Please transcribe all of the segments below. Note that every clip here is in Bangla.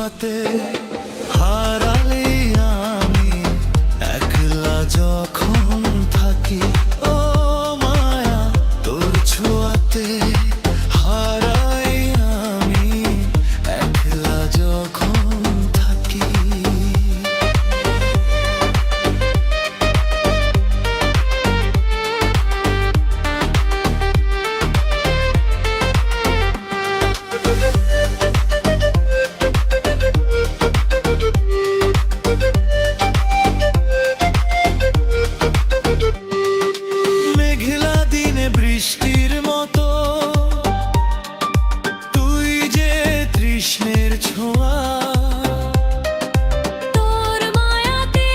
ছোঁয়াতে হারালে আমি একলা যখন থাকি। ও মায়া তোর ছোঁয়াতে হারাই আমি একলা যখন থাকি। মেঘলা দিনে বৃষ্টির মতো তুই যে তৃষ্ণের ছোঁয়া। তোর মায়াতে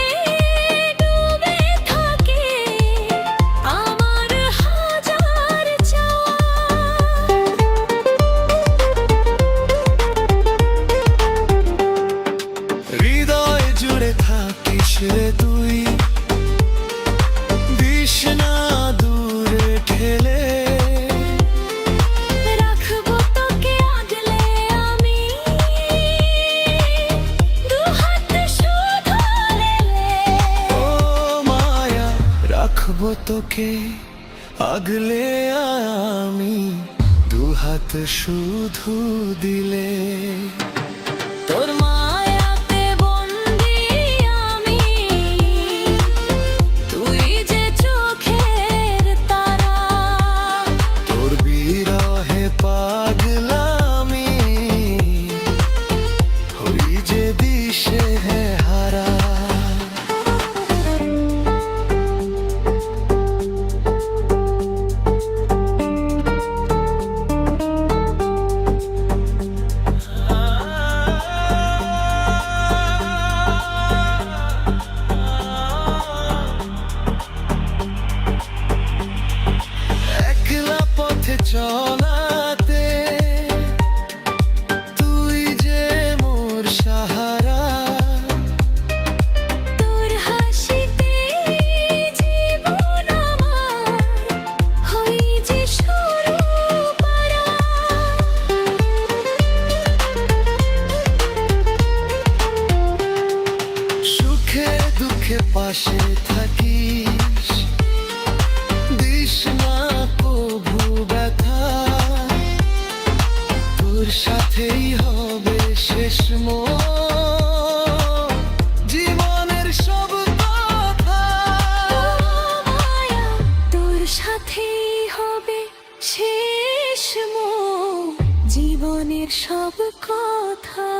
ডুবে থাকে আমার হাজার চাওয়া। হৃদয় জুড়ে থাকিস রে তুই, দিস না দূরে ঠেলে। রাখবো তোকে আগলে আমি, দুহাত শুধু লেলে। ও মায়া রাখবো তোকে আগলে আমি, দুহাত শুধু দিলে। তোর মায়াতে বন্দি আমি, তুই যে চোখের তারা। তোর বিরহে পাগলামি হই যে দিশে হারা। একলা পথে চলাতে তুই যে মোর সাহারা। তোর হাসিতে জীবন আমার হই যে শুরু করা। সুখে দুঃখে পাশে থাকিস, দিস না কভু ব্যথা। তোর সাথেই হবে শেষ মোর জীবনের সব কথা। মায়া তোর সাথেই হবে শেষ জীবনের সব কথা।